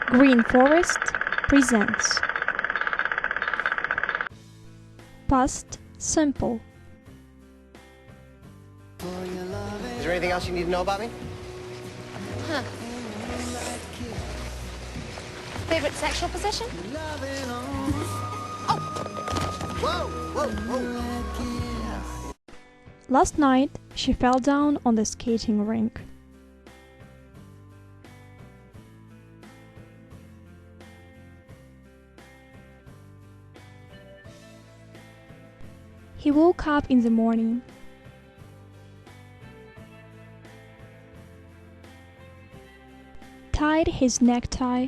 Green Forest presents Past Simple. Is there anything else you need to know about me? Huh. Favorite sexual position? Whoa, whoa, whoa. Last night, she fell down on the skating rink. He woke up in the morning. Tied his necktie.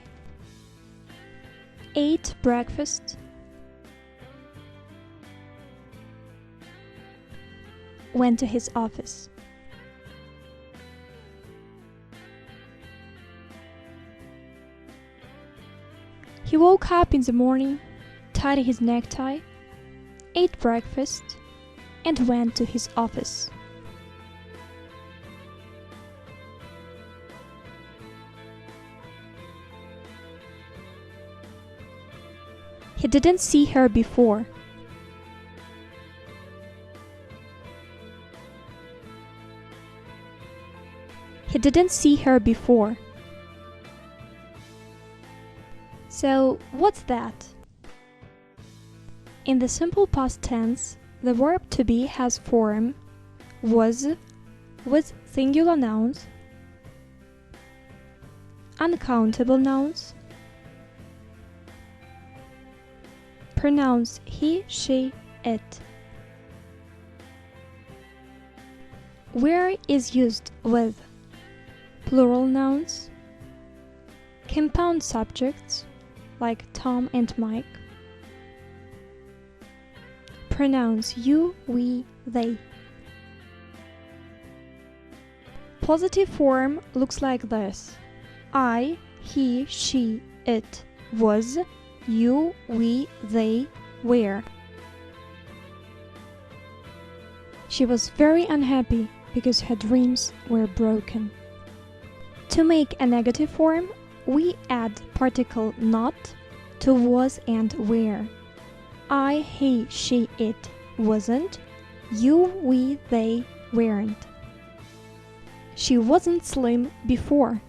Ate breakfast. Went to his office. He woke up in the morning, tied his necktie, ate breakfast, and went to his office. He didn't see her before. He didn't see her before. So, what's that? In the simple past tense, the verb to be has form was with singular nouns, uncountable nouns, pronouns he, she, it. Where is used with plural nouns, compound subjects like Tom and Mike, pronouns you, we, they. Positive form looks like this: I, he, she, it was, you, we, they were. She was very unhappy because her dreams were broken. To make a negative form, we add particle not to was and were. I, he, she, it wasn't. You, we, they weren't. She wasn't slim before.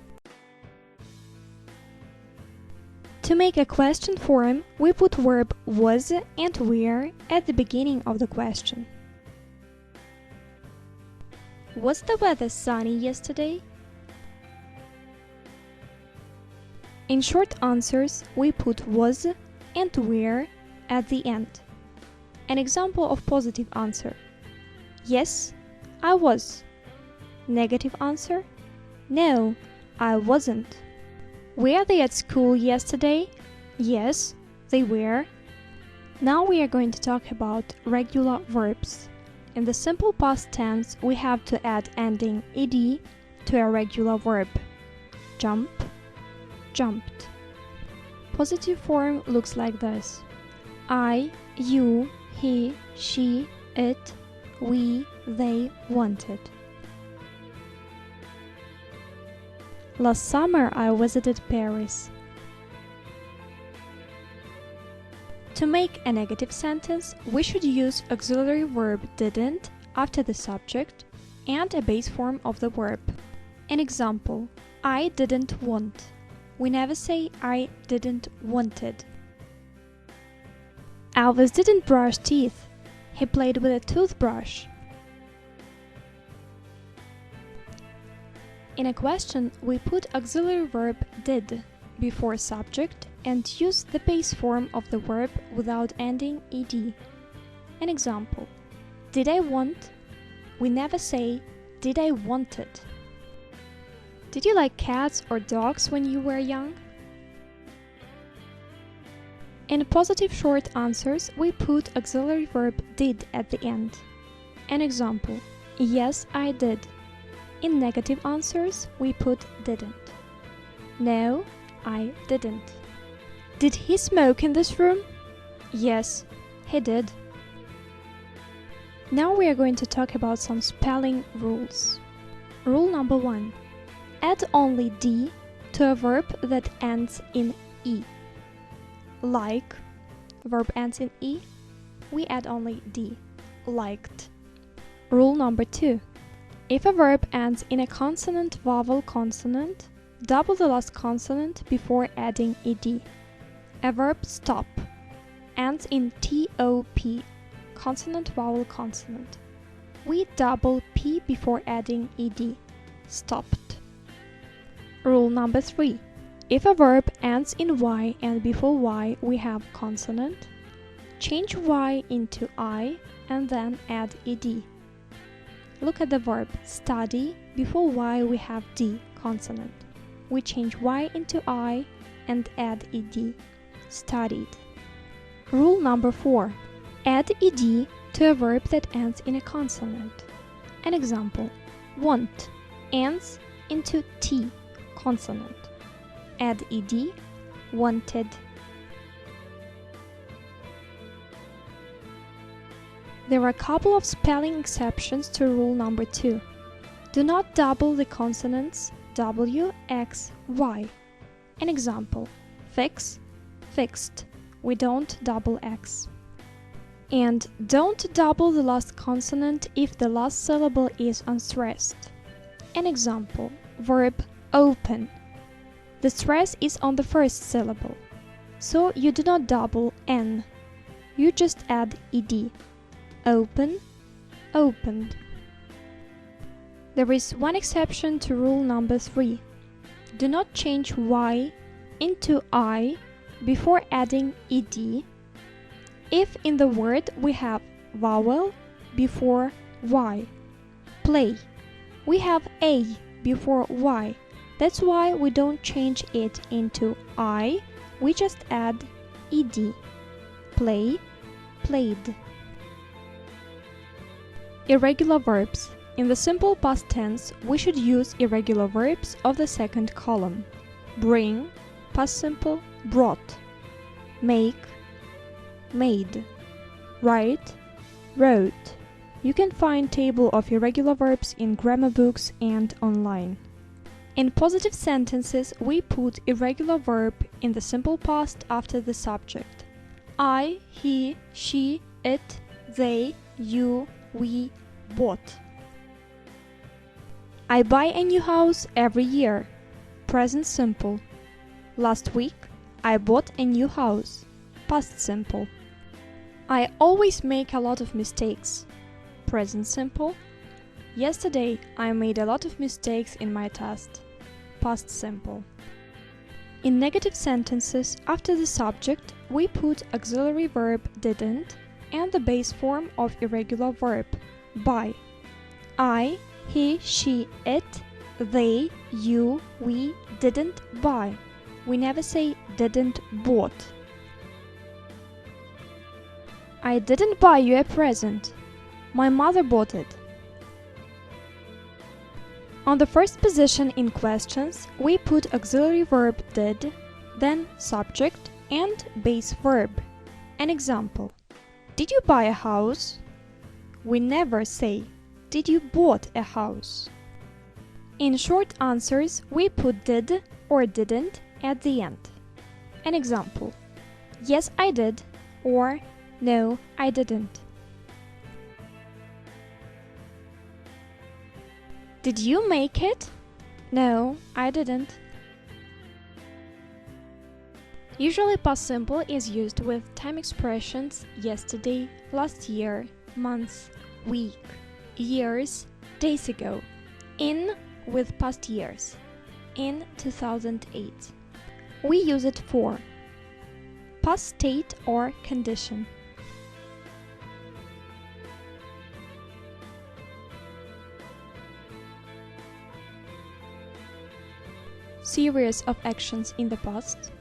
To make a question form, we put verb was and were at the beginning of the question. Was the weather sunny yesterday? In short answers, we put was and were at the end. An example of positive answer: yes, I was. Negative answer: no, I wasn't. Were they at school yesterday? Yes, they were. Now we are going to talk about regular verbs. In the simple past tense, we have to add ending ed to a regular verb. Jump, jumped. Positive form looks like this: I, you, he, she, it, we, they wanted. Last summer I visited Paris. To make a negative sentence, we should use auxiliary verb didn't after the subject and a base form of the verb. An example: I didn't want. We never say I didn't wanted. Elvis didn't brush teeth. He played with a toothbrush. In a question, we put auxiliary verb did before subject and use the base form of the verb without ending ed. An example: did I want? We never say did I wanted. Did you like cats or dogs when you were young? In positive short answers, we put auxiliary verb did at the end. An example: yes, I did. In negative answers, we put didn't. No, I didn't. Did he smoke in this room? Yes, he did. Now we are going to talk about some spelling rules. Rule number 1. Add only D to a verb that ends in E. Like, verb ends in E, we add only D. Liked. Rule number 2. If a verb ends in a consonant-vowel consonant, double the last consonant before adding ed. A verb stop ends in top, consonant-vowel consonant. We double p before adding ed. Stopped. Rule number 3. If a verb ends in y and before y we have consonant, change y into I and then add ed. Look at the verb study. Before y we have d, consonant. We change y into I and add ed. Studied. Rule number 4. Add ed to a verb that ends in a consonant. An example: want ends into t, consonant. Add ed, wanted. There are a couple of spelling exceptions to rule number 2. Do not double the consonants w, x, y. An example: fix, fixed. We don't double x. And don't double the last consonant if the last syllable is unstressed. An example: verb open. The stress is on the first syllable, so you do not double n. You just add ed. Open, opened. There is one exception to rule number 3. Do not change y into I before adding ed if in the word we have vowel before y. Play. We have a before y. That's why we don't change it into I, we just add ed. Play, played. Irregular verbs. In the simple past tense, we should use irregular verbs of the second column. Bring, past simple, brought. Make, made. Write, wrote. You can find table of irregular verbs in grammar books and online. In positive sentences, we put irregular verb in the simple past after the subject. I, he, she, it, they, you, we bought. I buy a new house every year. Present simple. Last week, I bought a new house. Past simple. I always make a lot of mistakes. Present simple. Yesterday, I made a lot of mistakes in my test. Past simple. In negative sentences, after the subject, we put auxiliary verb didn't and the base form of irregular verb, buy. I, he, she, it, they, you, we didn't buy. We never say didn't bought. I didn't buy you a present. My mother bought it. On the first position in questions, we put auxiliary verb did, then subject and base verb. An example: did you buy a house? We never say, did you bought a house? In short answers, we put did or didn't at the end. An example: yes, I did, or no, I didn't. Did you make it? No, I didn't. Usually past simple is used with time expressions yesterday, last year, month, week, years, days ago. In with past years. In 2008. We use it for past state or condition. Series of actions in the past.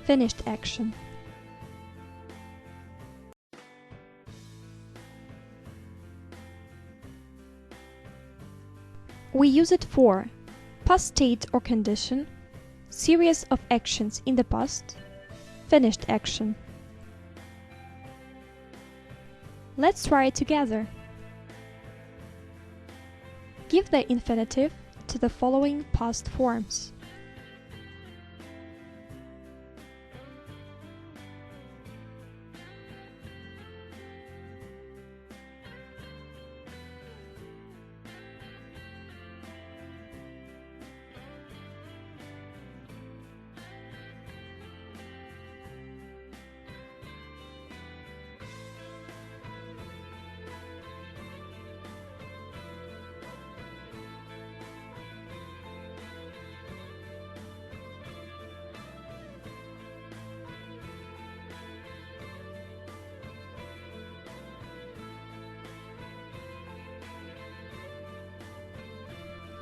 Finished action. We use it for past state or condition, series of actions in the past, finished action. Let's try it together. Give the infinitive to the following past forms.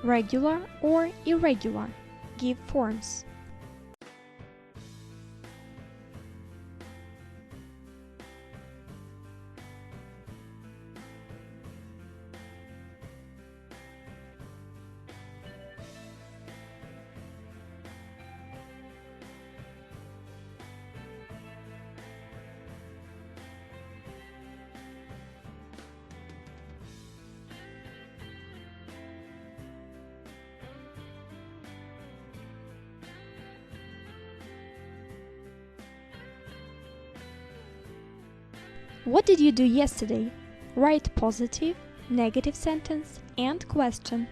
Regular or irregular. Give forms. What did you do yesterday? Write positive, negative sentence and question.